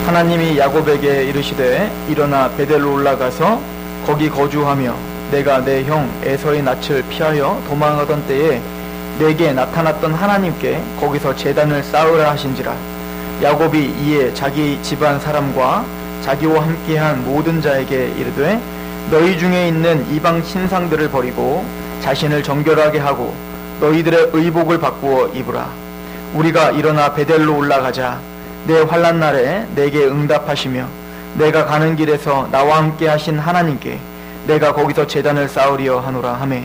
하나님이 야곱에게 이르시되 일어나 베델로 올라가서 거기 거주하며 내가 내 형 에서의 낯을 피하여 도망하던 때에 내게 나타났던 하나님께 거기서 제단을 쌓으라 하신지라. 야곱이 이에 자기 집안 사람과 자기와 함께한 모든 자에게 이르되 너희 중에 있는 이방 신상들을 버리고 자신을 정결하게 하고 너희들의 의복을 바꾸어 입으라. 우리가 일어나 베델로 올라가자. 내 환난 날에 내게 응답하시며 내가 가는 길에서 나와 함께 하신 하나님께 내가 거기서 제단을 쌓으려 하노라 하매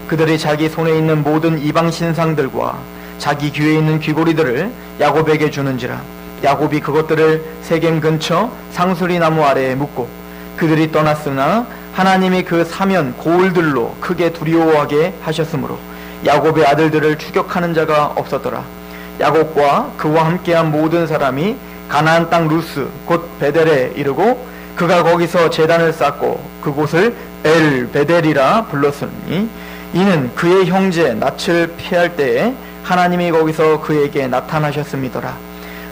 그들이 자기 손에 있는 모든 이방 신상들과 자기 귀에 있는 귀고리들을 야곱에게 주는지라. 야곱이 그것들을 세겜 근처 상수리 나무 아래에 묻고 그들이 떠났으나 하나님이 그 사면 고울들로 크게 두려워하게 하셨으므로 야곱의 아들들을 추격하는 자가 없었더라. 야곱과 그와 함께한 모든 사람이 가나안 땅 루스 곧 베델에 이르고 그가 거기서 제단을 쌓고 그곳을 엘 베델이라 불렀으니 이는 그의 형제 낯을 피할 때에 하나님이 거기서 그에게 나타나셨음이더라.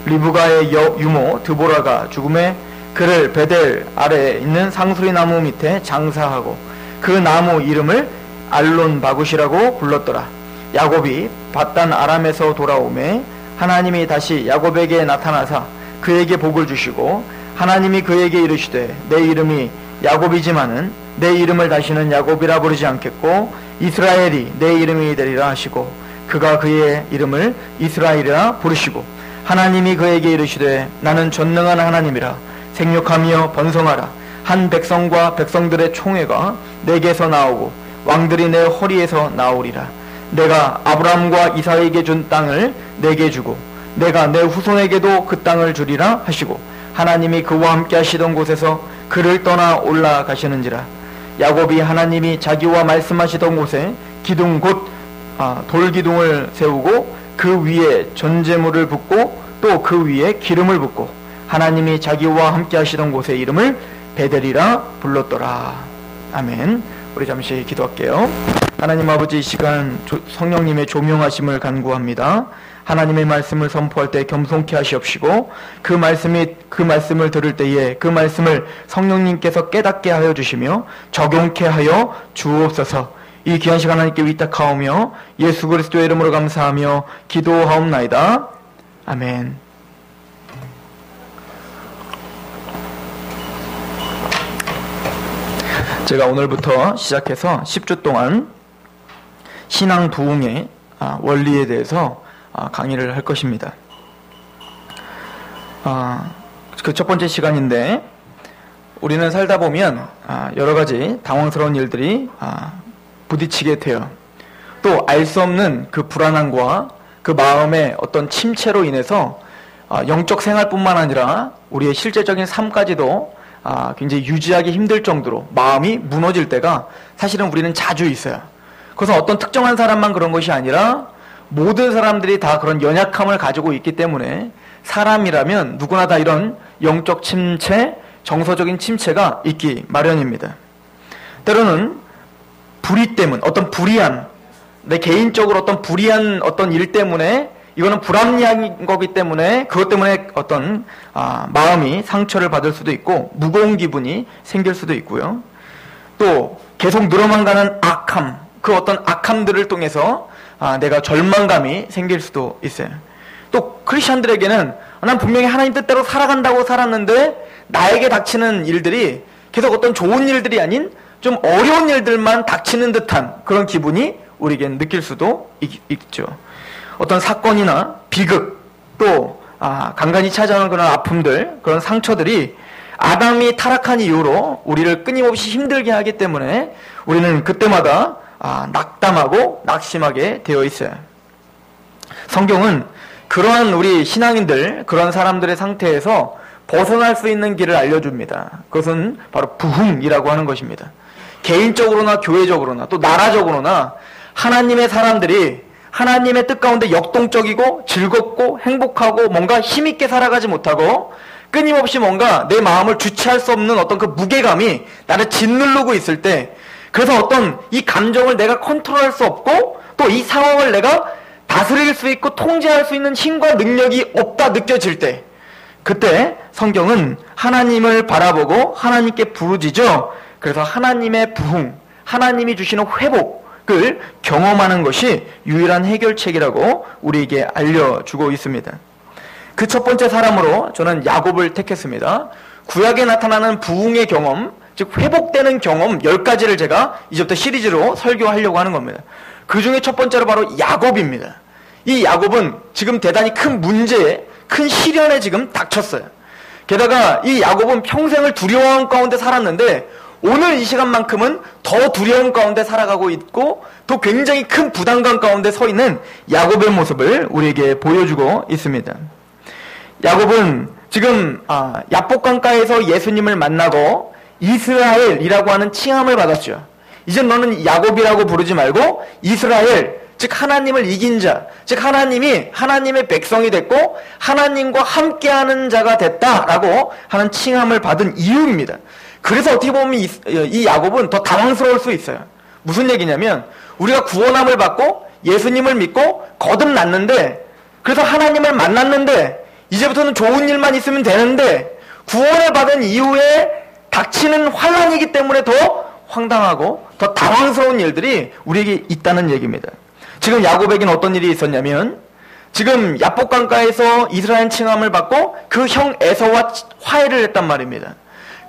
리브가의 유모 드보라가 죽음에 그를 베델 아래에 있는 상수리 나무 밑에 장사하고 그 나무 이름을 알론 바굿이라고 불렀더라. 야곱이 밧단 아람에서 돌아오매 하나님이 다시 야곱에게 나타나사 그에게 복을 주시고 하나님이 그에게 이르시되 내 이름이 야곱이지만은 내 이름을 다시는 야곱이라 부르지 않겠고 이스라엘이 내 이름이 되리라 하시고 그가 그의 이름을 이스라엘이라 부르시고 하나님이 그에게 이르시되 나는 전능한 하나님이라 생육하며 번성하라. 한 백성과 백성들의 총회가 내게서 나오고 왕들이 내 허리에서 나오리라. 내가 아브라함과 이삭에게 준 땅을 내게 주고 내가 내 후손에게도 그 땅을 주리라 하시고 하나님이 그와 함께 하시던 곳에서 그를 떠나 올라가시는지라. 야곱이 하나님이 자기와 말씀하시던 곳에 기둥 곧 돌기둥을 세우고 그 위에 전제물을 붓고 또 그 위에 기름을 붓고 하나님이 자기와 함께 하시던 곳의 이름을 베델이라 불렀더라. 아멘. 우리 잠시 기도할게요. 하나님 아버지, 이 시간 성령님의 조명하심을 간구합니다. 하나님의 말씀을 선포할 때 겸손케 하시옵시고 그 말씀을 들을 때에 그 말씀을 성령님께서 깨닫게 하여 주시며 적용케 하여 주옵소서. 이 귀한 시간 하나님께 위탁하오며 예수 그리스도의 이름으로 감사하며 기도하옵나이다. 아멘. 제가 오늘부터 시작해서 10주 동안 신앙 부흥의 원리에 대해서 강의를 할 것입니다. 그 첫 번째 시간인데 우리는 살다 보면 여러 가지 당황스러운 일들이 부딪히게 돼요. 또 알 수 없는 그 불안함과 그 마음의 어떤 침체로 인해서 영적 생활뿐만 아니라 우리의 실제적인 삶까지도 굉장히 유지하기 힘들 정도로 마음이 무너질 때가 사실은 우리는 자주 있어요. 그래서 어떤 특정한 사람만 그런 것이 아니라 모든 사람들이 다 그런 연약함을 가지고 있기 때문에 사람이라면 누구나 다 이런 영적 침체, 정서적인 침체가 있기 마련입니다. 때로는 불의 때문, 어떤 불의한, 내 개인적으로 어떤 불의한 어떤 일 때문에 이거는 불합리한 거기 때문에 그것 때문에 어떤 마음이 상처를 받을 수도 있고 무거운 기분이 생길 수도 있고요. 또 계속 늘어만 가는 악함, 그 어떤 악함들을 통해서 내가 절망감이 생길 수도 있어요. 또 크리스천들에게는 난 분명히 하나님 뜻대로 살아간다고 살았는데 나에게 닥치는 일들이 계속 어떤 좋은 일들이 아닌 좀 어려운 일들만 닥치는 듯한 그런 기분이 우리에겐 느낄 수도 있죠. 어떤 사건이나 비극, 또 간간히 찾아오는 그런 아픔들, 그런 상처들이 아담이 타락한 이후로 우리를 끊임없이 힘들게 하기 때문에 우리는 그때마다 낙담하고 낙심하게 되어 있어요. 성경은 그러한 우리 신앙인들, 그런 사람들의 상태에서 벗어날 수 있는 길을 알려줍니다. 그것은 바로 부흥이라고 하는 것입니다. 개인적으로나 교회적으로나 또 나라적으로나 하나님의 사람들이 하나님의 뜻 가운데 역동적이고 즐겁고 행복하고 뭔가 힘있게 살아가지 못하고 끊임없이 뭔가 내 마음을 주체할 수 없는 어떤 그 무게감이 나를 짓누르고 있을 때, 그래서 어떤 이 감정을 내가 컨트롤할 수 없고 또 이 상황을 내가 다스릴 수 있고 통제할 수 있는 힘과 능력이 없다 느껴질 때, 그때 성경은 하나님을 바라보고 하나님께 부르짖어 그래서 하나님의 부흥, 하나님이 주시는 회복을 경험하는 것이 유일한 해결책이라고 우리에게 알려주고 있습니다. 그 첫 번째 사람으로 저는 야곱을 택했습니다. 구약에 나타나는 부흥의 경험, 즉 회복되는 경험 10가지를 제가 이제부터 시리즈로 설교하려고 하는 겁니다. 그 중에 첫 번째로 바로 야곱입니다. 이 야곱은 지금 대단히 큰 문제에, 큰 시련에 지금 닥쳤어요. 게다가 이 야곱은 평생을 두려움 가운데 살았는데 오늘 이 시간만큼은 더 두려움 가운데 살아가고 있고 또 굉장히 큰 부담감 가운데 서 있는 야곱의 모습을 우리에게 보여주고 있습니다. 야곱은 지금 야복강가에서 예수님을 만나고 이스라엘이라고 하는 칭함을 받았죠. 이제 너는 야곱이라고 부르지 말고 이스라엘, 즉 하나님을 이긴 자, 즉 하나님이 하나님의 백성이 됐고 하나님과 함께하는 자가 됐다라고 하는 칭함을 받은 이유입니다. 그래서 어떻게 보면 이 야곱은 더 당황스러울 수 있어요. 무슨 얘기냐면 우리가 구원함을 받고 예수님을 믿고 거듭났는데 그래서 하나님을 만났는데 이제부터는 좋은 일만 있으면 되는데 구원을 받은 이후에 닥치는 환난이기 때문에 더 황당하고 더 당황스러운 일들이 우리에게 있다는 얘기입니다. 지금 야곱에게는 어떤 일이 있었냐면 지금 야복강가에서 이스라엘 칭함을 받고 그 형 에서와 화해를 했단 말입니다.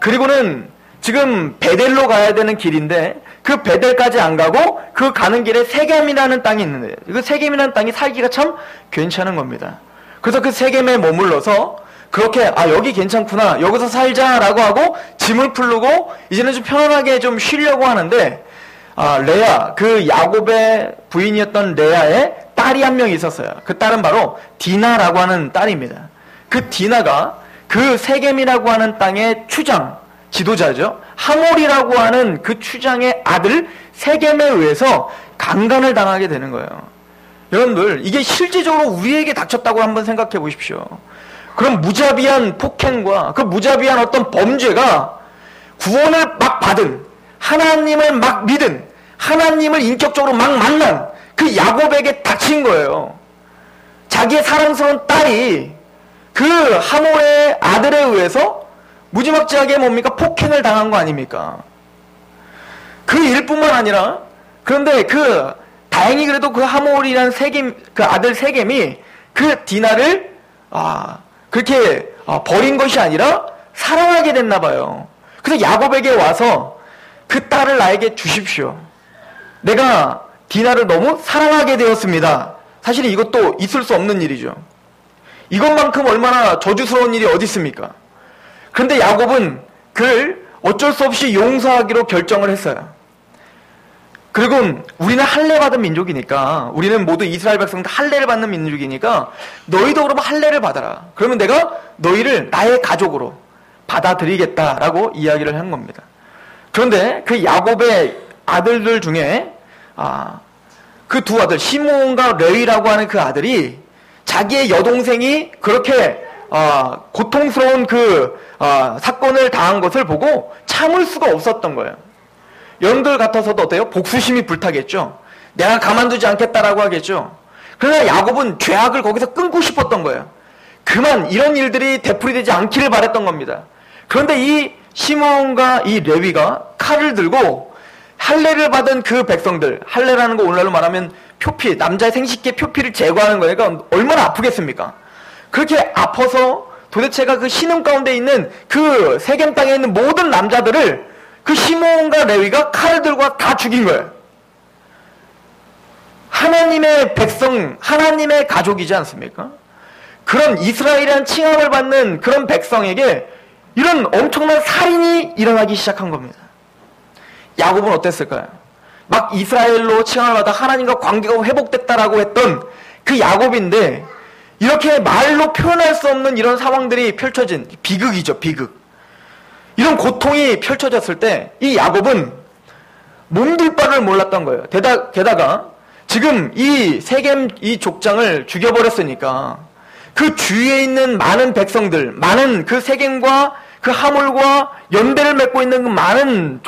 그리고는 지금 베델로 가야 되는 길인데 그 베델까지 안 가고 그 가는 길에 세겜이라는 땅이 있는데 그 세겜이라는 땅이 살기가 참 괜찮은 겁니다. 그래서 그 세겜에 머물러서 그렇게 여기 괜찮구나 여기서 살자라고 하고 짐을 풀고 이제는 좀 편안하게 좀 쉬려고 하는데 레아, 그 야곱의 부인이었던 레아의 딸이 한 명 있었어요. 그 딸은 바로 디나라고 하는 딸입니다. 그 디나가 그 세겜이라고 하는 땅의 추장, 지도자죠. 하몰이라고 하는 그 추장의 아들 세겜에 의해서 강간을 당하게 되는 거예요. 여러분들, 이게 실질적으로 우리에게 닥쳤다고 한번 생각해 보십시오. 그럼 무자비한 폭행과 그 무자비한 어떤 범죄가 구원을 막 받은, 하나님을 막 믿은, 하나님을 인격적으로 막 만난 그 야곱에게 닥친 거예요. 자기의 사랑스러운 딸이 그 하몰의 아들에 의해서 무지막지하게 뭡니까? 폭행을 당한 거 아닙니까? 그 일뿐만 아니라, 그런데 다행히 그래도 그 하몰이라는 세겜, 그 아들 세겜이 그 디나를 그렇게 버린 것이 아니라 사랑하게 됐나 봐요. 그래서 야곱에게 와서 그 딸을 나에게 주십시오. 내가 디나를 너무 사랑하게 되었습니다. 사실 이것도 있을 수 없는 일이죠. 이것만큼 얼마나 저주스러운 일이 어디 있습니까? 그런데 야곱은 그를 어쩔 수 없이 용서하기로 결정을 했어요. 그리고 우리는 할례받은 민족이니까, 우리는 모두 이스라엘 백성들 할례를 받는 민족이니까 너희도 그러면 할례를 받아라. 그러면 내가 너희를 나의 가족으로 받아들이겠다라고 이야기를 한 겁니다. 그런데 그 야곱의 아들들 중에 그 두 아들 시므온과 레위라고 하는 그 아들이 자기의 여동생이 그렇게 고통스러운 사건을 당한 것을 보고 참을 수가 없었던 거예요. 여러분들 같아서도 어때요? 복수심이 불타겠죠. 내가 가만두지 않겠다라고 하겠죠. 그러나 야곱은 죄악을 거기서 끊고 싶었던 거예요. 그만 이런 일들이 되풀이되지 않기를 바랬던 겁니다. 그런데 이 시므온과 이 레위가 칼을 들고 할례를 받은 그 백성들, 할례라는 거 오늘날로 말하면 표피, 남자의 생식기 표피를 제거하는 거니까 얼마나 아프겠습니까? 그렇게 아파서 도대체가 그 신음 가운데 있는 그 세겜 땅에 있는 모든 남자들을 그 시므온과 레위가 칼을 들고 다 죽인 거예요. 하나님의 백성, 하나님의 가족이지 않습니까? 그런 이스라엘이라는 칭함을 받는 그런 백성에게 이런 엄청난 살인이 일어나기 시작한 겁니다. 야곱은 어땠을까요? 막 이스라엘로 칭함을 받아 하나님과 관계가 회복됐다라고 했던 그 야곱인데 이렇게 말로 표현할 수 없는 이런 상황들이 펼쳐진 비극이죠, 비극. 이런 고통이 펼쳐졌을 때 이 야곱은 몸둘 바를 몰랐던 거예요. 게다가 지금 이 세겜 이 족장을 죽여버렸으니까 그 주위에 있는 많은 백성들, 많은 그 세겜과 그 하몰과 연대를 맺고 있는 그 많은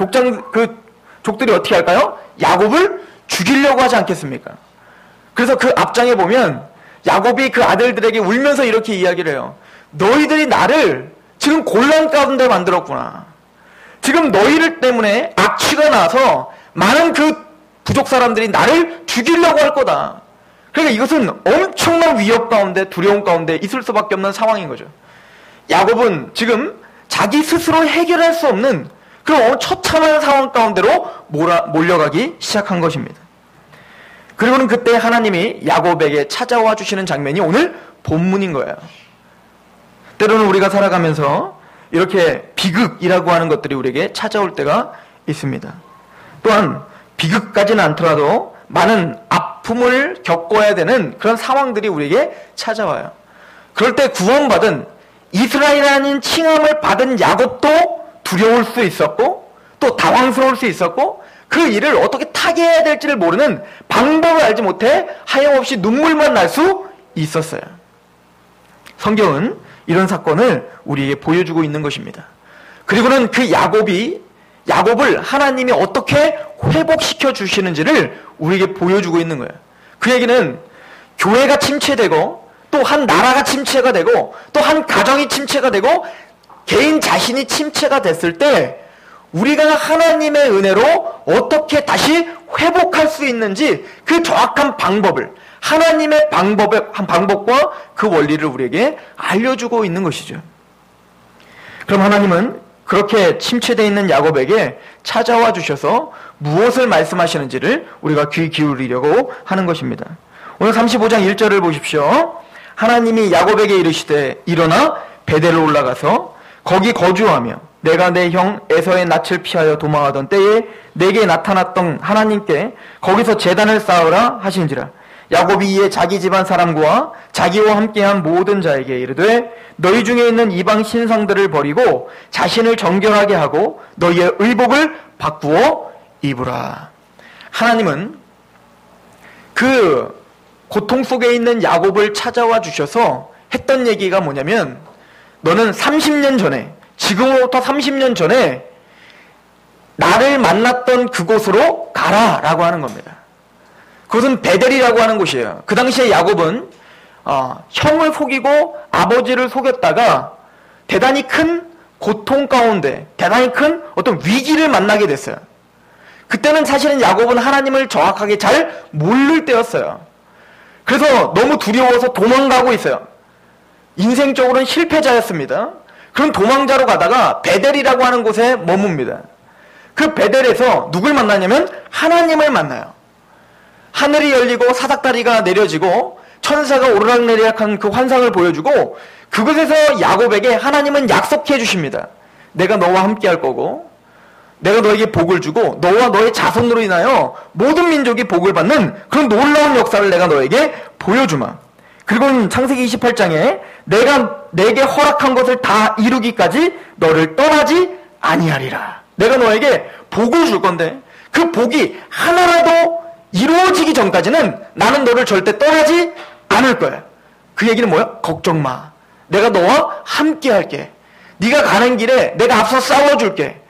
족들이 어떻게 할까요? 야곱을 죽이려고 하지 않겠습니까? 그래서 그 앞장에 보면 야곱이 그 아들들에게 울면서 이렇게 이야기를 해요. 너희들이 나를 지금 곤란 가운데 만들었구나. 지금 너희들 때문에 악취가 나서 많은 그 부족 사람들이 나를 죽이려고 할 거다. 그러니까 이것은 엄청난 위협 가운데, 두려움 가운데 있을 수밖에 없는 상황인 거죠. 야곱은 지금 자기 스스로 해결할 수 없는 그런 처참한 상황 가운데로 몰려가기 시작한 것입니다. 그리고는 그때 하나님이 야곱에게 찾아와 주시는 장면이 오늘 본문인 거예요. 때로는 우리가 살아가면서 이렇게 비극이라고 하는 것들이 우리에게 찾아올 때가 있습니다. 또한 비극까지는 않더라도 많은 아픔을 겪어야 되는 그런 상황들이 우리에게 찾아와요. 그럴 때 구원받은 이스라엘이라는 칭함을 받은 야곱도 두려울 수 있었고 또 당황스러울 수 있었고 그 일을 어떻게 타개해야 될지를 모르는 방법을 알지 못해 하염없이 눈물만 날 수 있었어요. 성경은 이런 사건을 우리에게 보여주고 있는 것입니다. 그리고는 그 야곱을 하나님이 어떻게 회복시켜 주시는지를 우리에게 보여주고 있는 거예요. 그 얘기는 교회가 침체되고 또 한 나라가 침체가 되고 또 한 가정이 침체가 되고 개인 자신이 침체가 됐을 때 우리가 하나님의 은혜로 어떻게 다시 회복할 수 있는지 그 정확한 방법을 하나님의 방법과 그 원리를 우리에게 알려주고 있는 것이죠. 그럼 하나님은 그렇게 침체되어 있는 야곱에게 찾아와 주셔서 무엇을 말씀하시는지를 우리가 귀 기울이려고 하는 것입니다. 오늘 35장 1절을 보십시오. 하나님이 야곱에게 이르시되 일어나 베델로 올라가서 거기 거주하며 내가 내 형 에서의 낯을 피하여 도망하던 때에 내게 나타났던 하나님께 거기서 제단을 쌓으라 하신지라. 야곱이 이에 자기 집안 사람과 자기와 함께한 모든 자에게 이르되 너희 중에 있는 이방 신상들을 버리고 자신을 정결하게 하고 너희의 의복을 바꾸어 입으라. 하나님은 그 고통 속에 있는 야곱을 찾아와 주셔서 했던 얘기가 뭐냐면 너는 30년 전에 지금으로부터 30년 전에 나를 만났던 그곳으로 가라 라고 하는 겁니다. 그것은 베델이라고 하는 곳이에요. 그 당시에 야곱은 형을 속이고 아버지를 속였다가 대단히 큰 고통 가운데 대단히 큰 어떤 위기를 만나게 됐어요. 그때는 사실은 야곱은 하나님을 정확하게 잘 모를 때였어요. 그래서 너무 두려워서 도망가고 있어요. 인생적으로는 실패자였습니다. 그런 도망자로 가다가 베델이라고 하는 곳에 머뭅니다. 그 베델에서 누굴 만나냐면 하나님을 만나요. 하늘이 열리고 사닥다리가 내려지고 천사가 오르락내리락한 그 환상을 보여주고 그곳에서 야곱에게 하나님은 약속해 주십니다. 내가 너와 함께 할 거고 내가 너에게 복을 주고 너와 너의 자손으로 인하여 모든 민족이 복을 받는 그런 놀라운 역사를 내가 너에게 보여주마. 그리고 창세기 28장에 내가 내게 허락한 것을 다 이루기까지 너를 떠나지 아니하리라. 내가 너에게 복을 줄 건데 그 복이 하나라도 이루어지기 전까지는 나는 너를 절대 떠나지 않을 거야. 그 얘기는 뭐야? 걱정 마. 내가 너와 함께 할게. 네가 가는 길에 내가 앞서 싸워줄게.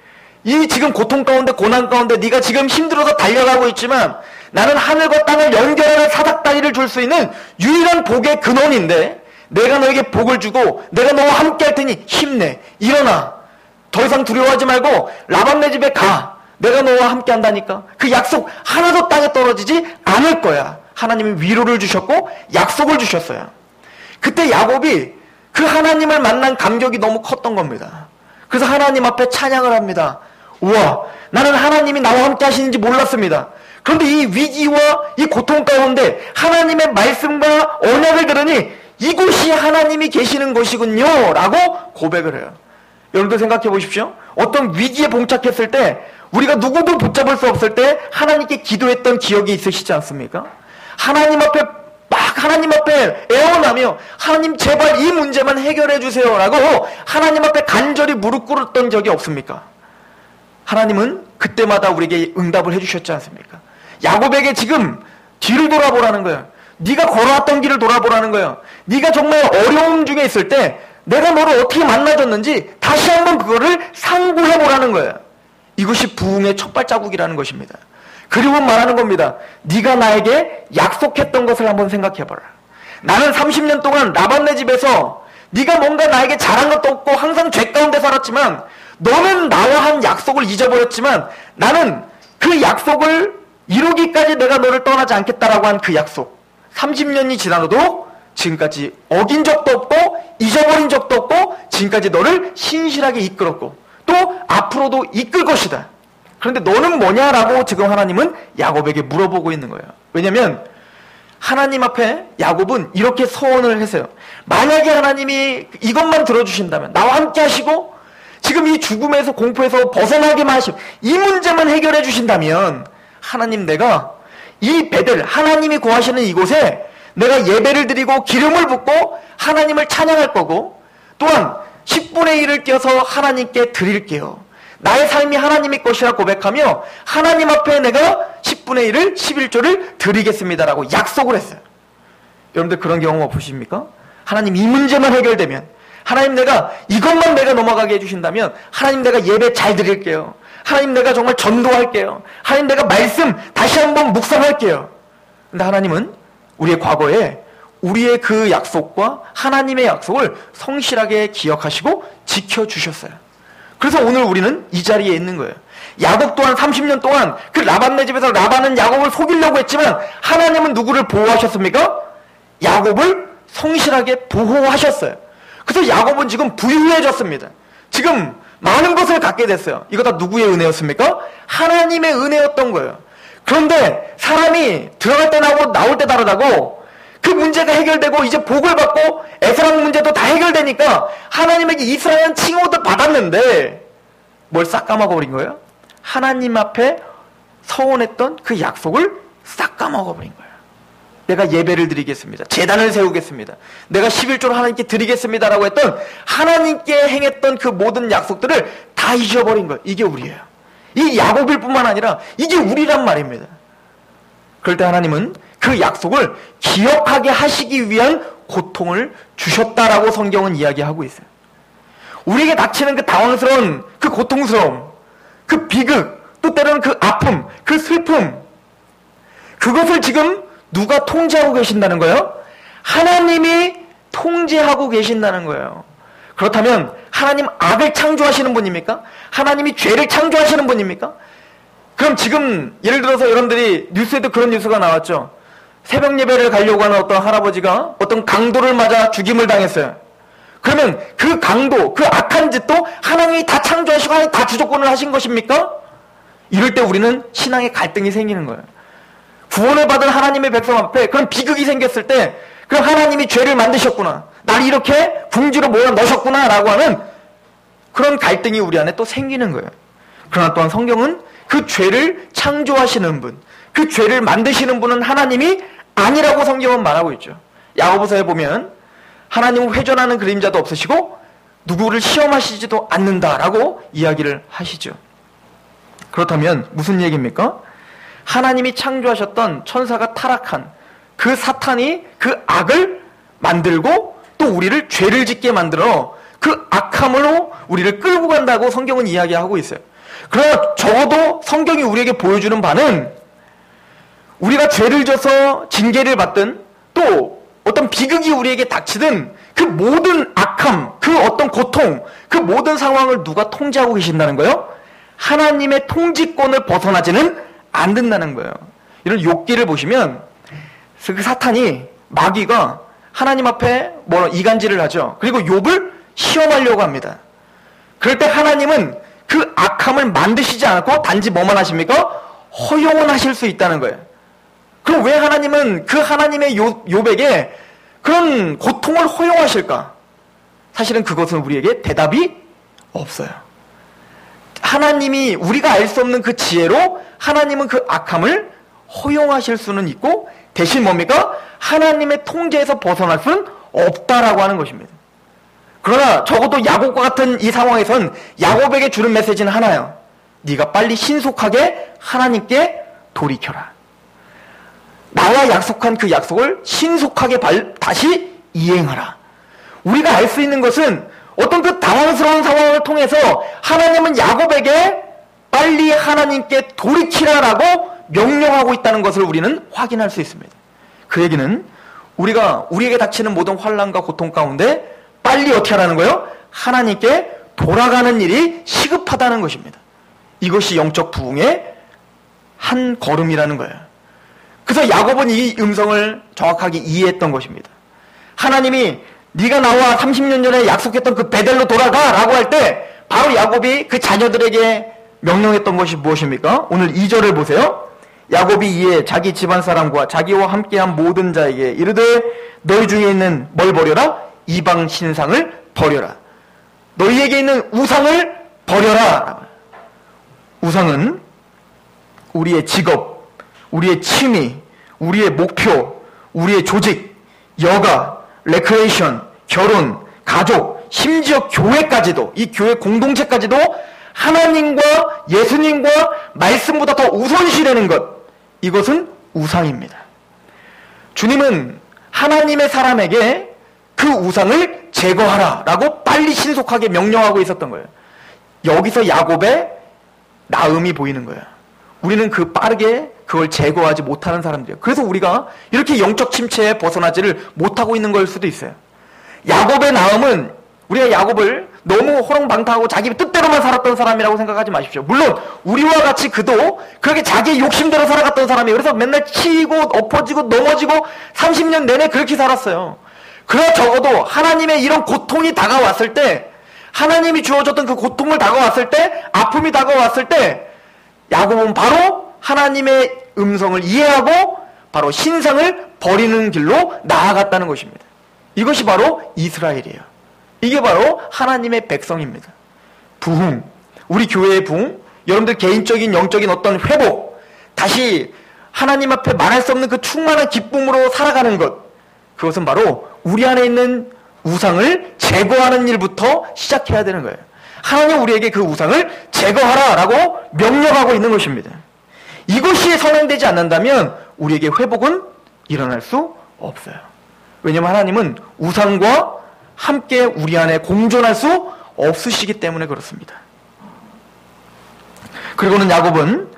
이 지금 고통 가운데 고난 가운데 네가 지금 힘들어서 달려가고 있지만 나는 하늘과 땅을 연결하는 사닥다리를 줄 수 있는 유일한 복의 근원인데 내가 너에게 복을 주고 내가 너와 함께 할 테니 힘내. 일어나. 더 이상 두려워하지 말고 라반네 집에 가. 내가 너와 함께 한다니까. 그 약속 하나도 땅에 떨어지지 않을 거야. 하나님이 위로를 주셨고 약속을 주셨어요. 그때 야곱이 그 하나님을 만난 감격이 너무 컸던 겁니다. 그래서 하나님 앞에 찬양을 합니다. 우와, 나는 하나님이 나와 함께 하시는지 몰랐습니다. 그런데 이 위기와 이 고통 가운데 하나님의 말씀과 언약을 들으니 이곳이 하나님이 계시는 것이군요 라고 고백을 해요. 여러분들 생각해 보십시오. 어떤 위기에 봉착했을 때 우리가 누구도 붙잡을 수 없을 때 하나님께 기도했던 기억이 있으시지 않습니까? 하나님 앞에 애원하며 하나님 제발 이 문제만 해결해 주세요 라고 하나님 앞에 간절히 무릎 꿇었던 적이 없습니까? 하나님은 그때마다 우리에게 응답을 해주셨지 않습니까? 야곱에게 지금 뒤를 돌아보라는 거예요. 네가 걸어왔던 길을 돌아보라는 거예요. 네가 정말 어려움 중에 있을 때 내가 너를 어떻게 만나줬는지 다시 한번 그거를 상고해보라는 거예요. 이것이 부흥의 첫 발자국이라는 것입니다. 그리고 말하는 겁니다. 네가 나에게 약속했던 것을 한번 생각해봐라. 나는 30년 동안 라반네 집에서 네가 뭔가 나에게 잘한 것도 없고 항상 죄 가운데 살았지만 너는 나와 한 약속을 잊어버렸지만 나는 그 약속을 이루기까지 내가 너를 떠나지 않겠다라고 한 그 약속 30년이 지나도 지금까지 어긴 적도 없고 잊어버린 적도 없고 지금까지 너를 신실하게 이끌었고 또 앞으로도 이끌 것이다. 그런데 너는 뭐냐라고 지금 하나님은 야곱에게 물어보고 있는 거예요. 왜냐하면 하나님 앞에 야곱은 이렇게 서원을 했어요. 만약에 하나님이 이것만 들어주신다면 나와 함께 하시고 지금 이 죽음에서 공포에서 벗어나게만 하시고 이 문제만 해결해 주신다면 하나님 내가 이 베델 하나님이 구하시는 이곳에 내가 예배를 드리고 기름을 붓고 하나님을 찬양할 거고 또한 10분의 1을 띄어서 하나님께 드릴게요. 나의 삶이 하나님의 것이라 고백하며 하나님 앞에 내가 10분의 1을 11조를 드리겠습니다라고 약속을 했어요. 여러분들 그런 경험 없으십니까? 하나님 이 문제만 해결되면 하나님 내가 이것만 내가 넘어가게 해주신다면 하나님 내가 예배 잘 드릴게요. 하나님 내가 정말 전도할게요. 하나님 내가 말씀 다시 한번 묵상할게요. 근데 하나님은 우리의 과거에 우리의 그 약속과 하나님의 약속을 성실하게 기억하시고 지켜주셨어요. 그래서 오늘 우리는 이 자리에 있는 거예요. 야곱 또한 30년 동안 그 라반네 집에서 라반은 야곱을 속이려고 했지만 하나님은 누구를 보호하셨습니까? 야곱을 성실하게 보호하셨어요. 그래서 야곱은 지금 부유해졌습니다. 지금 많은 것을 갖게 됐어요. 이거 다 누구의 은혜였습니까? 하나님의 은혜였던 거예요. 그런데 사람이 들어갈 때 나오고 나올 때 다르다고 그 문제가 해결되고 이제 복을 받고 에스랑 문제도 다 해결되니까 하나님에게 이스라엘은 칭호도 받았는데 뭘 싹 까먹어버린 거예요? 하나님 앞에 서원했던 그 약속을 싹 까먹어버린 거예요. 내가 예배를 드리겠습니다. 제단을 세우겠습니다. 내가 11조를 하나님께 드리겠습니다라고 했던 하나님께 행했던 그 모든 약속들을 다 잊어버린 거예요. 이게 우리예요. 이 야곱일 뿐만 아니라 이게 우리란 말입니다. 그럴 때 하나님은 그 약속을 기억하게 하시기 위한 고통을 주셨다라고 성경은 이야기하고 있어요. 우리에게 닥치는 그 당황스러운 그 고통스러움, 그 비극, 또 때로는 그 아픔, 그 슬픔, 그것을 지금 누가 통제하고 계신다는 거예요? 하나님이 통제하고 계신다는 거예요. 그렇다면 하나님 악을 창조하시는 분입니까? 하나님이 죄를 창조하시는 분입니까? 그럼 지금 예를 들어서 여러분들이 뉴스에도 그런 뉴스가 나왔죠. 새벽 예배를 가려고 하는 어떤 할아버지가 어떤 강도를 맞아 죽임을 당했어요. 그러면 그 강도, 그 악한 짓도 하나님이 다 창조하시고 하나님이 다 주도권을 하신 것입니까? 이럴 때 우리는 신앙의 갈등이 생기는 거예요. 구원을 받은 하나님의 백성 앞에 그런 비극이 생겼을 때 그럼 하나님이 죄를 만드셨구나, 날 이렇게 궁지로 몰아 넣으셨구나 라고 하는 그런 갈등이 우리 안에 또 생기는 거예요. 그러나 또한 성경은 그 죄를 창조하시는 분, 그 죄를 만드시는 분은 하나님이 아니라고 성경은 말하고 있죠. 야고보서에 보면 하나님은 회전하는 그림자도 없으시고 누구를 시험하시지도 않는다라고 이야기를 하시죠. 그렇다면 무슨 얘기입니까? 하나님이 창조하셨던 천사가 타락한 그 사탄이 그 악을 만들고 또 우리를 죄를 짓게 만들어 그 악함으로 우리를 끌고 간다고 성경은 이야기하고 있어요. 그러나 적어도 성경이 우리에게 보여주는 바는 우리가 죄를 져서 징계를 받든 또 어떤 비극이 우리에게 닥치든 그 모든 악함, 그 어떤 고통, 그 모든 상황을 누가 통제하고 계신다는 거예요? 하나님의 통지권을 벗어나지는 않는다는 거예요. 이런 욥기를 보시면 그 사탄이, 마귀가 하나님 앞에 이간질을 하죠. 그리고 욥을 시험하려고 합니다. 그럴 때 하나님은 그 악함을 만드시지 않고 단지 뭐만 하십니까? 허용은 하실 수 있다는 거예요. 그럼 왜 하나님은 그 하나님의 욥에게 그런 고통을 허용하실까? 사실은 그것은 우리에게 대답이 없어요. 하나님이 우리가 알 수 없는 그 지혜로 하나님은 그 악함을 허용하실 수는 있고 대신 뭡니까? 하나님의 통제에서 벗어날 수는 없다라고 하는 것입니다. 그러나 적어도 야곱과 같은 이 상황에선 야곱에게 주는 메시지는 하나예요. 네가 빨리 신속하게 하나님께 돌이켜라. 나와 약속한 그 약속을 신속하게 다시 이행하라. 우리가 알 수 있는 것은 어떤 그 당황스러운 상황을 통해서 하나님은 야곱에게 빨리 하나님께 돌이키라라고 명령하고 있다는 것을 우리는 확인할 수 있습니다. 그 얘기는 우리가 우리에게 닥치는 모든 환난과 고통 가운데 빨리 어떻게 하라는 거예요? 하나님께 돌아가는 일이 시급하다는 것입니다. 이것이 영적 부흥의 한 걸음이라는 거예요. 그래서 야곱은 이 음성을 정확하게 이해했던 것입니다. 하나님이 네가 나와 30년 전에 약속했던 그 베델로 돌아가 라고 할 때 바로 야곱이 그 자녀들에게 명령했던 것이 무엇입니까? 오늘 2절을 보세요. 야곱이 이에 자기 집안 사람과 자기와 함께한 모든 자에게 이르되 너희 중에 있는 뭘 버려라? 이방 신상을 버려라. 너희에게 있는 우상을 버려라. 우상은 우리의 직업, 우리의 취미, 우리의 목표, 우리의 조직, 여가, 레크레이션, 결혼, 가족, 심지어 교회까지도, 이 교회 공동체까지도 하나님과 예수님과 말씀보다 더 우선시되는 것, 이것은 우상입니다. 주님은 하나님의 사람에게 그 우상을 제거하라 라고 빨리 신속하게 명령하고 있었던 거예요. 여기서 야곱의 나음이 보이는 거예요. 우리는 그 빠르게 그걸 제거하지 못하는 사람들이에요. 그래서 우리가 이렇게 영적 침체에 벗어나지를 못하고 있는 걸 수도 있어요. 야곱의 나음은 우리가 야곱을 너무 호롱방탕하고 자기 뜻대로만 살았던 사람이라고 생각하지 마십시오. 물론 우리와 같이 그도 그렇게 자기 욕심대로 살아갔던 사람이에요. 그래서 맨날 치이고 엎어지고 넘어지고 30년 내내 그렇게 살았어요. 그러나 적어도 하나님의 이런 고통이 다가왔을 때, 하나님이 주어줬던 그 고통을 다가왔을 때, 아픔이 다가왔을 때 야곱은 바로 하나님의 음성을 이해하고 바로 신상을 버리는 길로 나아갔다는 것입니다. 이것이 바로 이스라엘이에요. 이게 바로 하나님의 백성입니다. 부흥, 우리 교회의 부흥, 여러분들 개인적인 영적인 어떤 회복, 다시 하나님 앞에 말할 수 없는 그 충만한 기쁨으로 살아가는 것, 그것은 바로 우리 안에 있는 우상을 제거하는 일부터 시작해야 되는 거예요. 하나님 우리에게 그 우상을 제거하라라고 명령하고 있는 것입니다. 이것이 선행되지 않는다면 우리에게 회복은 일어날 수 없어요. 왜냐하면 하나님은 우상과 함께 우리 안에 공존할 수 없으시기 때문에 그렇습니다. 그리고는 야곱은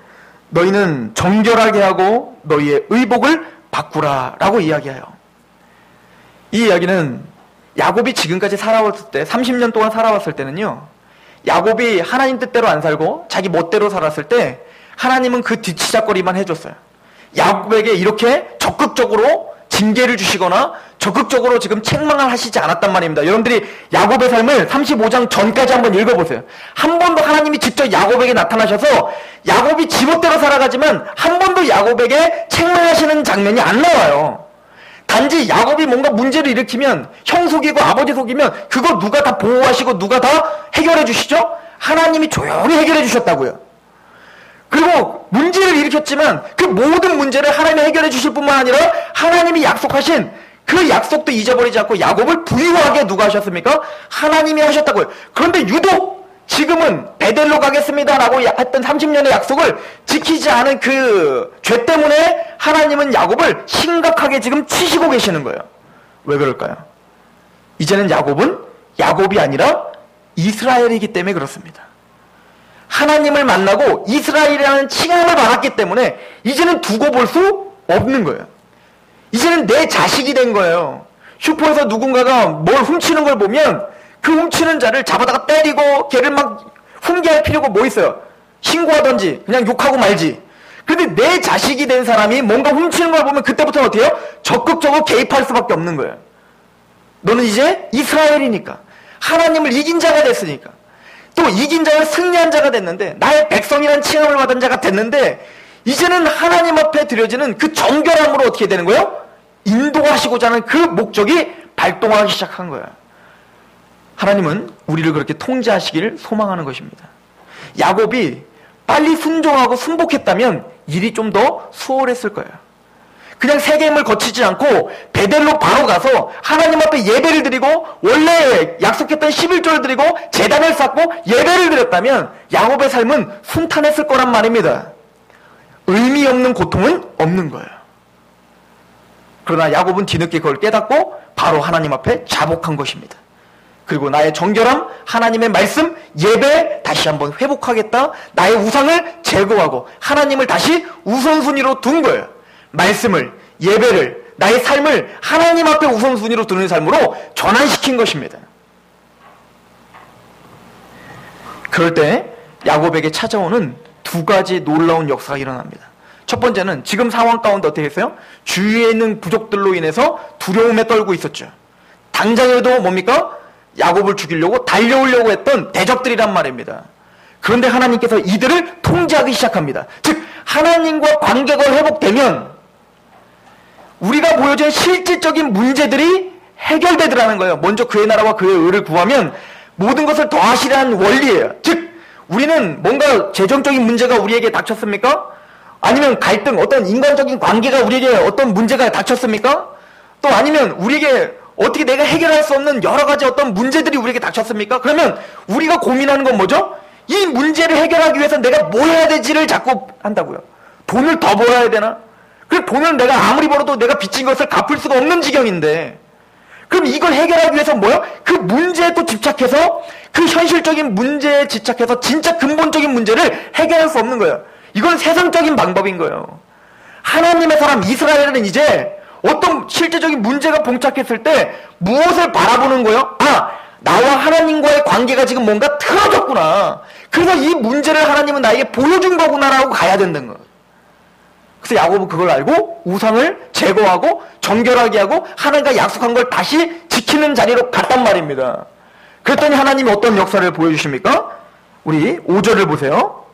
너희는 정결하게 하고 너희의 의복을 바꾸라 라고 이야기해요. 이 이야기는 야곱이 지금까지 살아왔을 때, 30년 동안 살아왔을 때는요, 야곱이 하나님 뜻대로 안 살고 자기 멋대로 살았을 때 하나님은 그 뒤치작거리만 해줬어요. 야곱에게 이렇게 적극적으로 징계를 주시거나 적극적으로 지금 책망을 하시지 않았단 말입니다. 여러분들이 야곱의 삶을 35장 전까지 한번 읽어보세요. 한 번도 하나님이 직접 야곱에게 나타나셔서 야곱이 지멋대로 살아가지만 한 번도 야곱에게 책망하시는 장면이 안 나와요. 단지 야곱이 뭔가 문제를 일으키면, 형 속이고 아버지 속이면 그거 누가 다 보호하시고 누가 다 해결해 주시죠? 하나님이 조용히 해결해 주셨다고요. 그리고 문제를 일으켰지만 그 모든 문제를 하나님이 해결해 주실 뿐만 아니라 하나님이 약속하신 그 약속도 잊어버리지 않고 야곱을 부유하게 누가 하셨습니까? 하나님이 하셨다고요. 그런데 유독 지금은 베델로 가겠습니다라고 했던 30년의 약속을 지키지 않은 그 죄 때문에 하나님은 야곱을 심각하게 지금 치시고 계시는 거예요. 왜 그럴까요? 이제는 야곱은 야곱이 아니라 이스라엘이기 때문에 그렇습니다. 하나님을 만나고 이스라엘이라는 칭함을 받았기 때문에 이제는 두고 볼 수 없는 거예요. 이제는 내 자식이 된 거예요. 슈퍼에서 누군가가 뭘 훔치는 걸 보면 그 훔치는 자를 잡아다가 때리고 걔를 막 훈계할 필요가 뭐 있어요? 신고하던지 그냥 욕하고 말지. 그런데 내 자식이 된 사람이 뭔가 훔치는 걸 보면 그때부터는 어떻게 해요? 적극적으로 개입할 수밖에 없는 거예요. 너는 이제 이스라엘이니까, 하나님을 이긴 자가 됐으니까, 또 이긴 자가 승리한 자가 됐는데, 나의 백성이라는 칭함을 받은 자가 됐는데, 이제는 하나님 앞에 드려지는 그 정결함으로 어떻게 되는 거예요? 인도하시고자 하는 그 목적이 발동하기 시작한 거예요. 하나님은 우리를 그렇게 통제하시기를 소망하는 것입니다. 야곱이 빨리 순종하고 순복했다면 일이 좀 더 수월했을 거예요. 그냥 세겜을 거치지 않고 베델로 바로 가서 하나님 앞에 예배를 드리고 원래 약속했던 11조를 드리고 제단을 쌓고 예배를 드렸다면 야곱의 삶은 순탄했을 거란 말입니다. 의미 없는 고통은 없는 거예요. 그러나 야곱은 뒤늦게 그걸 깨닫고 바로 하나님 앞에 자복한 것입니다. 그리고 나의 정결함, 하나님의 말씀, 예배 다시 한번 회복하겠다. 나의 우상을 제거하고 하나님을 다시 우선순위로 둔 거예요. 말씀을, 예배를, 나의 삶을 하나님 앞에 우선순위로 두는 삶으로 전환시킨 것입니다. 그럴 때 야곱에게 찾아오는 두 가지 놀라운 역사가 일어납니다. 첫 번째는 지금 상황 가운데 어떻게 했어요? 주위에 있는 부족들로 인해서 두려움에 떨고 있었죠. 당장에도 뭡니까? 야곱을 죽이려고 달려오려고 했던 대적들이란 말입니다. 그런데 하나님께서 이들을 통제하기 시작합니다. 즉 하나님과 관계가 회복되면 우리가 보여준 실질적인 문제들이 해결되더라는 거예요. 먼저 그의 나라와 그의 의를 구하면 모든 것을 더하시라는 원리예요. 즉 우리는 뭔가 재정적인 문제가 우리에게 닥쳤습니까? 아니면 갈등, 어떤 인간적인 관계가 우리에게 어떤 문제가 닥쳤습니까? 또 아니면 우리에게 어떻게 내가 해결할 수 없는 여러 가지 어떤 문제들이 우리에게 닥쳤습니까? 그러면 우리가 고민하는 건 뭐죠? 이 문제를 해결하기 위해서 내가 뭐 해야 되지를 자꾸 한다고요. 돈을 더 벌어야 되나? 그럼 돈을 내가 아무리 벌어도 내가 빚진 것을 갚을 수가 없는 지경인데, 그럼 이걸 해결하기 위해서 뭐요? 그 문제에 또 집착해서 그 현실적인 문제에 집착해서 진짜 근본적인 문제를 해결할 수 없는 거예요. 이건 세상적인 방법인 거예요. 하나님의 사람 이스라엘은 이제 어떤 실제적인 문제가 봉착했을 때 무엇을 바라보는 거예요? 아, 나와 하나님과의 관계가 지금 뭔가 틀어졌구나. 그래서 이 문제를 하나님은 나에게 보여준 거구나라고 가야 된다는 거예요. 그래서 야곱은 그걸 알고 우상을 제거하고 정결하게 하고 하나님과 약속한 걸 다시 지키는 자리로 갔단 말입니다. 그랬더니 하나님이 어떤 역사를 보여주십니까? 우리 5절을 보세요.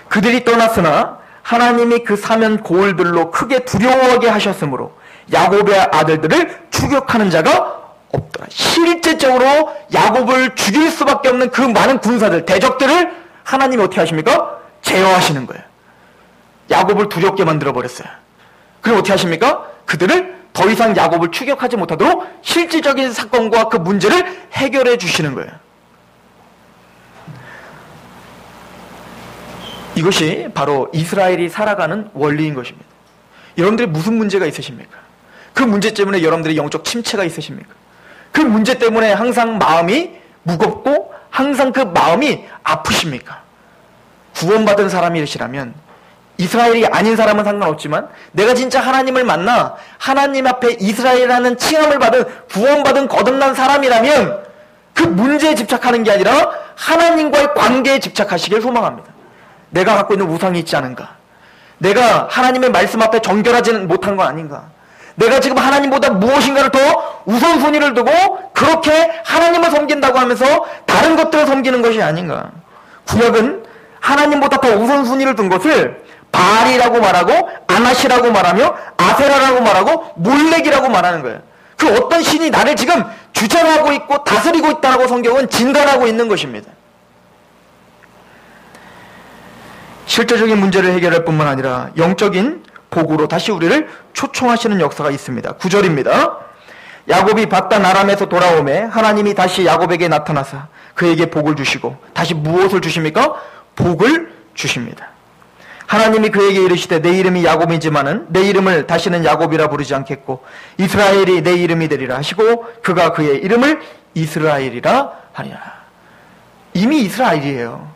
그들이 떠났으나 하나님이 그 사면 고을들로 크게 두려워하게 하셨으므로 야곱의 아들들을 추격하는 자가 없더라. 실제적으로 야곱을 죽일 수밖에 없는 그 많은 군사들, 대적들을 하나님이 어떻게 하십니까? 제어하시는 거예요. 야곱을 두렵게 만들어버렸어요. 그럼 어떻게 하십니까? 그들을 더 이상 야곱을 추격하지 못하도록 실질적인 사건과 그 문제를 해결해 주시는 거예요. 이것이 바로 이스라엘이 살아가는 원리인 것입니다. 여러분들이 무슨 문제가 있으십니까? 그 문제 때문에 여러분들이 영적 침체가 있으십니까? 그 문제 때문에 항상 마음이 무겁고 항상 그 마음이 아프십니까? 구원받은 사람이시라면, 이스라엘이 아닌 사람은 상관없지만 내가 진짜 하나님을 만나 하나님 앞에 이스라엘이라는 칭함을 받은 구원받은 거듭난 사람이라면 그 문제에 집착하는 게 아니라 하나님과의 관계에 집착하시길 소망합니다. 내가 갖고 있는 우상이 있지 않은가? 내가 하나님의 말씀 앞에 정결하지는 못한 거 아닌가? 내가 지금 하나님보다 무엇인가를 더 우선순위를 두고 그렇게 하나님을 섬긴다고 하면서 다른 것들을 섬기는 것이 아닌가? 구약은 하나님보다 더 우선순위를 둔 것을 바알이라고 말하고 아나시라고 말하며 아세라라고 말하고 몰렉이라고 말하는 거예요. 그 어떤 신이 나를 지금 주장하고 있고 다스리고 있다고 성경은 진단하고 있는 것입니다. 실제적인 문제를 해결할 뿐만 아니라 영적인 복으로 다시 우리를 초청하시는 역사가 있습니다. 9절입니다. 야곱이 바단 아람에서 돌아오매 하나님이 다시 야곱에게 나타나사 그에게 복을 주시고, 다시 무엇을 주십니까? 복을 주십니다. 하나님이 그에게 이르시되 내 이름이 야곱이지만은 내 이름을 다시는 야곱이라 부르지 않겠고 이스라엘이 내 이름이 되리라 하시고 그가 그의 이름을 이스라엘이라 하리라. 이미 이스라엘이에요.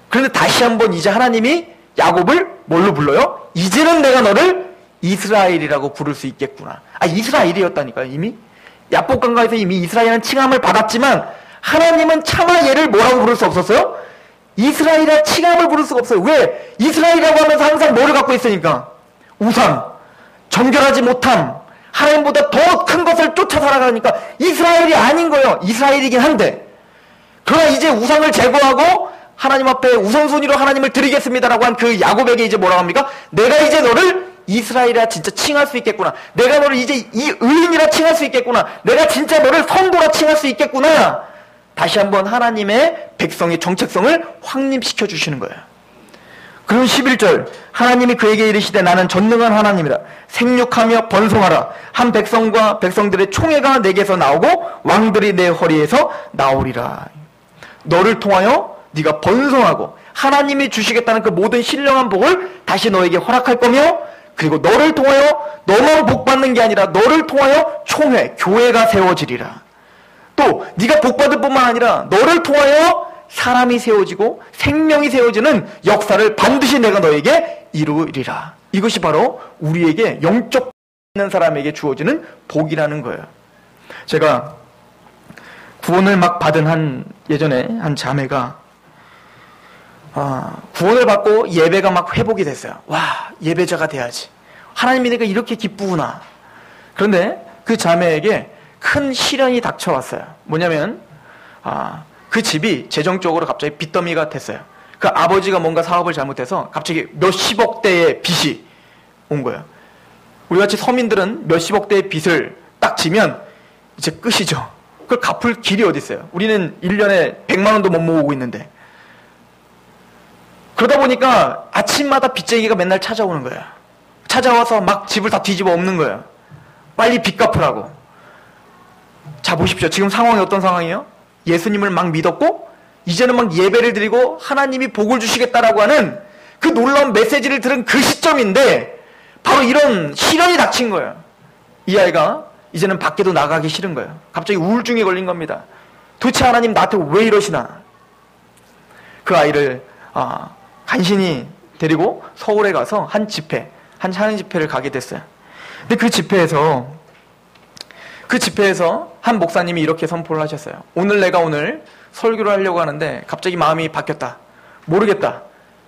그런데 다시 한번 이제 하나님이 야곱을 뭘로 불러요? 이제는 내가 너를 이스라엘이라고 부를 수 있겠구나. 아, 이스라엘이었다니까요. 이미 야복강가에서 이미 이스라엘은 칭함을 받았지만 하나님은 차마 얘를 뭐라고 부를 수 없었어요? 이스라엘이라 칭함을 부를 수가 없어요. 왜? 이스라엘이라고 하면서 항상 뭐를 갖고 있으니까? 우상, 정결하지 못함, 하나님보다 더 큰 것을 쫓아 살아가니까 이스라엘이 아닌 거예요. 이스라엘이긴 한데, 그러나 이제 우상을 제거하고 하나님 앞에 우선순위로 하나님을 드리겠습니다라고 한 그 야곱에게 이제 뭐라고 합니까? 내가 이제 너를 이스라엘이라 진짜 칭할 수 있겠구나. 내가 너를 이제 이 의인이라 칭할 수 있겠구나. 내가 진짜 너를 성도라 칭할 수 있겠구나. 다시 한번 하나님의 백성의 정체성을 확립시켜 주시는 거예요. 그리고 11절 하나님이 그에게 이르시되 나는 전능한 하나님이라 생육하며 번성하라. 한 백성과 백성들의 총회가 내게서 나오고 왕들이 내 허리에서 나오리라. 너를 통하여 네가 번성하고 하나님이 주시겠다는 그 모든 신령한 복을 다시 너에게 허락할 거며, 그리고 너를 통하여 너만 복받는 게 아니라 너를 통하여 총회, 교회가 세워지리라. 또 네가 복받을 뿐만 아니라 너를 통하여 사람이 세워지고 생명이 세워지는 역사를 반드시 내가 너에게 이루리라. 이것이 바로 우리에게 영적 있는 사람에게 주어지는 복이라는 거예요. 제가 구원을 막 받은 예전에 한 자매가 구원을 받고 예배가 막 회복이 됐어요. 와, 예배자가 돼야지. 하나님이니까 이렇게 기쁘구나. 그런데 그 자매에게 큰 시련이 닥쳐왔어요. 뭐냐면 그 집이 재정적으로 갑자기 빚더미가 됐어요. 그 아버지가 뭔가 사업을 잘못해서 갑자기 몇십억 대의 빚이 온 거예요. 우리같이 서민들은 몇십억 대의 빚을 딱 지면 이제 끝이죠. 그걸 갚을 길이 어디 있어요. 우리는 1년에 100만 원도 못 모으고 있는데. 그러다 보니까 아침마다 빚쟁이가 맨날 찾아오는 거예요. 찾아와서 막 집을 다 뒤집어 엎는 거예요. 빨리 빚 갚으라고. 자, 보십시오. 지금 상황이 어떤 상황이에요? 예수님을 막 믿었고 이제는 막 예배를 드리고 하나님이 복을 주시겠다라고 하는 그 놀라운 메시지를 들은 그 시점인데 바로 이런 시련이 닥친 거예요. 이 아이가 이제는 밖에도 나가기 싫은 거예요. 갑자기 우울증에 걸린 겁니다. 도대체 하나님 나한테 왜 이러시나. 그 아이를 간신히 데리고 서울에 가서 한 찬양 집회를 가게 됐어요. 근데 그 집회에서 한 목사님이 이렇게 선포를 하셨어요. 오늘 설교를 하려고 하는데 갑자기 마음이 바뀌었다. 모르겠다.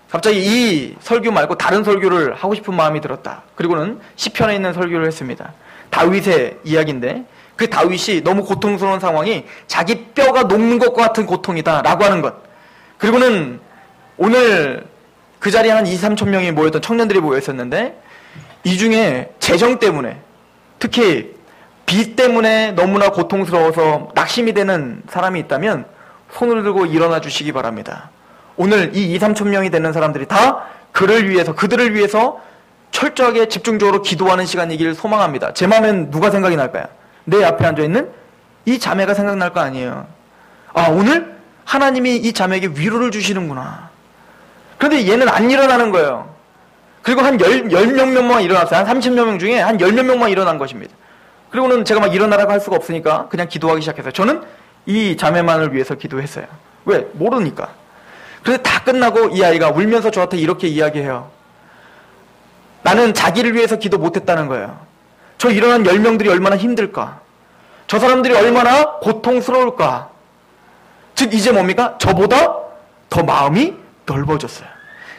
갑자기 이 설교 말고 다른 설교를 하고 싶은 마음이 들었다. 그리고는 시편에 있는 설교를 했습니다. 다윗의 이야기인데 그 다윗이 너무 고통스러운 상황이 자기 뼈가 녹는 것과 같은 고통이다 라고 하는 것. 그리고는 오늘 그 자리에 한 2-3천 명이 모였던 청년들이 모여 있었는데 이 중에 재정 때문에 특히 빚 때문에 너무나 고통스러워서 낙심이 되는 사람이 있다면 손을 들고 일어나 주시기 바랍니다. 오늘 이 2-3천 명이 되는 사람들이 다 그들을 위해서 철저하게 집중적으로 기도하는 시간이길 소망합니다. 제 마음엔 누가 생각이 날까요? 내 앞에 앉아있는 이 자매가 생각날 거 아니에요. 오늘 하나님이 이 자매에게 위로를 주시는구나. 그런데 얘는 안 일어나는 거예요. 그리고 한 10몇 명만 일어났어요. 한 30몇 명 중에 한 10몇 명만 일어난 것입니다. 그리고는 제가 막 일어나라고 할 수가 없으니까 그냥 기도하기 시작했어요. 저는 이 자매만을 위해서 기도했어요. 왜? 모르니까. 그래서 다 끝나고 이 아이가 울면서 저한테 이렇게 이야기해요. 나는 자기를 위해서 기도 못했다는 거예요. 저 일어난 10명들이 얼마나 힘들까? 저 사람들이 얼마나 고통스러울까? 즉 이제 뭡니까? 저보다 더 마음이 넓어졌어요.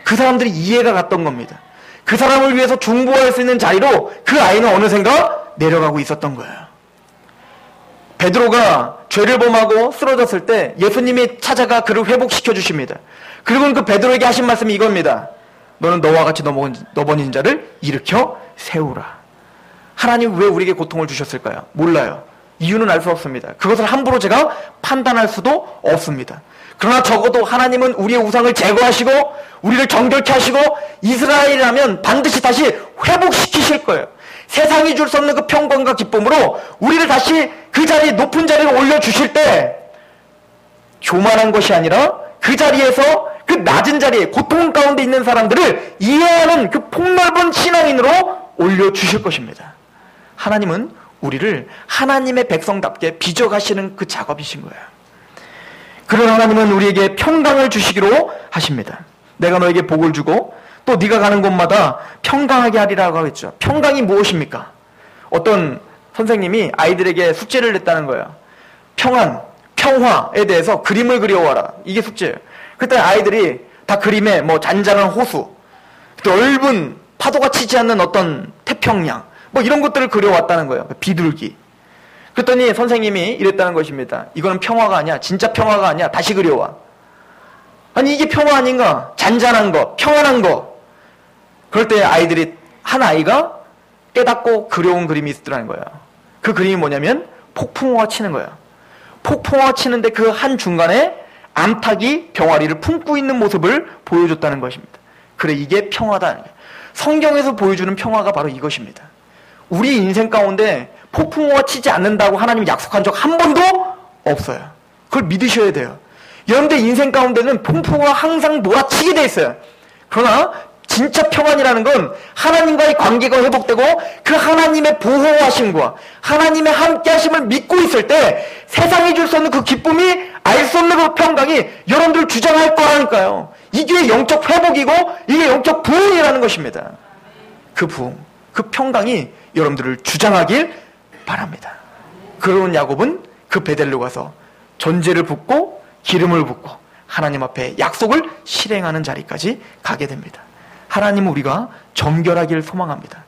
그 사람들이 이해가 갔던 겁니다. 그 사람을 위해서 중보할 수 있는 자리로 그 아이는 어느샌가 내려가고 있었던 거예요. 베드로가 죄를 범하고 쓰러졌을 때 예수님이 찾아가 그를 회복시켜 주십니다. 그리고는 그 베드로에게 하신 말씀이 이겁니다. 너는 너와 같이 넘어진 자를 일으켜 세우라. 하나님 왜 우리에게 고통을 주셨을까요? 몰라요. 이유는 알 수 없습니다. 그것을 함부로 제가 판단할 수도 없습니다. 그러나 적어도 하나님은 우리의 우상을 제거하시고 우리를 정결케 하시고 이스라엘이라면 반드시 다시 회복시키실 거예요. 세상이 줄 수 없는 그 평강과 기쁨으로 우리를 다시 그 자리 높은 자리로 올려주실 때 교만한 것이 아니라 그 자리에서 그 낮은 자리에 고통 가운데 있는 사람들을 이해하는 그 폭넓은 신앙인으로 올려주실 것입니다. 하나님은 우리를 하나님의 백성답게 빚어가시는 그 작업이신 거예요. 그런 하나님은 우리에게 평강을 주시기로 하십니다. 내가 너에게 복을 주고 또 네가 가는 곳마다 평강하게 하리라고 하겠죠. 평강이 무엇입니까? 어떤 선생님이 아이들에게 숙제를 냈다는 거예요. 평화에 대해서 그림을 그려와라. 이게 숙제예요. 그때 아이들이 다 그림에 뭐 잔잔한 호수, 넓은 파도가 치지 않는 어떤 태평양, 뭐 이런 것들을 그려왔다는 거예요. 비둘기. 그랬더니 선생님이 이랬다는 것입니다. 이거는 평화가 아니야. 진짜 평화가 아니야. 다시 그려와. 아니 이게 평화 아닌가? 잔잔한 거, 평안한 거. 그럴 때 한 아이가 깨닫고 그려온 그림이 있더라는 거예요. 그 그림이 뭐냐면 폭풍우가 치는 거예요. 폭풍우가 치는데 그 한 중간에 암탉이 병아리를 품고 있는 모습을 보여줬다는 것입니다. 그래 이게 평화다. 성경에서 보여주는 평화가 바로 이것입니다. 우리 인생 가운데 폭풍우가 치지 않는다고 하나님이 약속한 적 한 번도 없어요. 그걸 믿으셔야 돼요. 여러분들 인생 가운데는 폭풍우가 항상 몰아치게 돼 있어요. 그러나 진짜 평안이라는 건 하나님과의 관계가 회복되고 그 하나님의 보호하심과 하나님의 함께하심을 믿고 있을 때 세상이 줄 수 없는 그 기쁨이 알 수 없는 그 평강이 여러분들 주장할 거라니까요. 이게 영적 회복이고 이게 영적 부흥이라는 것입니다. 그 부흥, 그 평강이 여러분들을 주장하길 바랍니다. 그러는 야곱은 그 베델로 가서 전제를 붓고 기름을 붓고 하나님 앞에 약속을 실행하는 자리까지 가게 됩니다. 하나님은 우리가 정결하기를 소망합니다.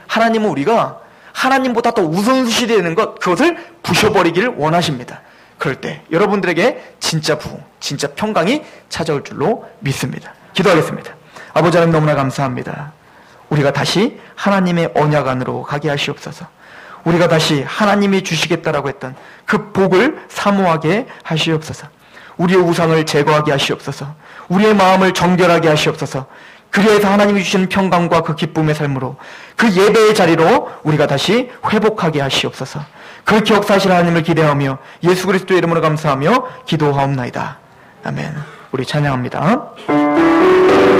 하나님은 우리가 하나님보다 더 우선시 되는 것, 그것을 부셔버리기를 원하십니다. 그럴 때 여러분들에게 진짜 부흥, 진짜 평강이 찾아올 줄로 믿습니다. 기도하겠습니다. 아버지 하나님, 너무나 감사합니다. 우리가 다시 하나님의 언약 안으로 가게 하시옵소서. 우리가 다시 하나님이 주시겠다라고 했던 그 복을 사모하게 하시옵소서. 우리의 우상을 제거하게 하시옵소서. 우리의 마음을 정결하게 하시옵소서. 그리해서 하나님이 주시는 평강과 그 기쁨의 삶으로 그 예배의 자리로 우리가 다시 회복하게 하시옵소서. 그렇게 역사하실 하나님을 기대하며 예수 그리스도의 이름으로 감사하며 기도하옵나이다. 아멘. 우리 찬양합니다.